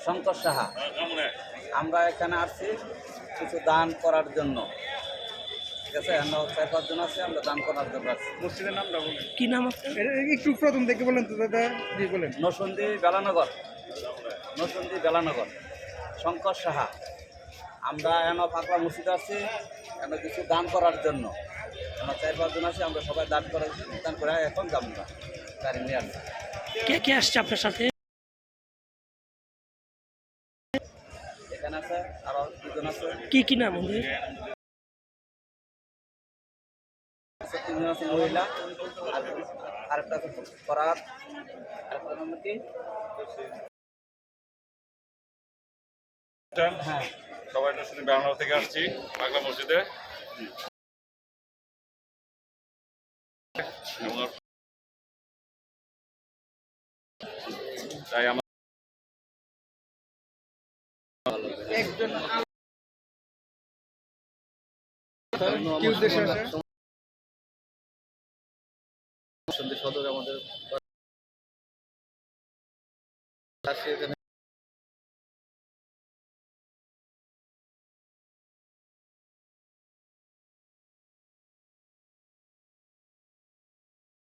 শঙ্কর সাহা। আমরা এখানে আসছি কিছু দান করার জন্য। ঠিক আছে, আমরা 4-5 জন আছি, আমরা দান করার জন্য আসছি। মসজিদের নামটা বলুন। কি নাম আপনার? একটু প্রথম থেকে বলেন তো দাদা, জি বলেন। নরসিংদী বেলানগর, নরসিংদী বেলানগর, শঙ্কর সাহা। আমরা এখনো পাকলা মসজিদ আছি, এখন কিছু দান করার জন্য। আমরা 4-5 জন আছি, আমরা সবাই দান করে এখন যাবো না, গাড়ি নিয়ে আসছি। কে কে আসছে আপনার সাথে? এখানে আছে আরো 2 জন আছে, কি নাম ওদের? 3 জন আছে মহিলা, আর আরেকটা আছে ফরাদ, আরেকটা নাম কি? হ্যাঁ, সবাই নরসিংদী বেলানগর থেকে আসছি পাগলা মসজিদে। তাই আমার একজন কি উদ্দেশ্যে আসে? সদর আমাদের এখানে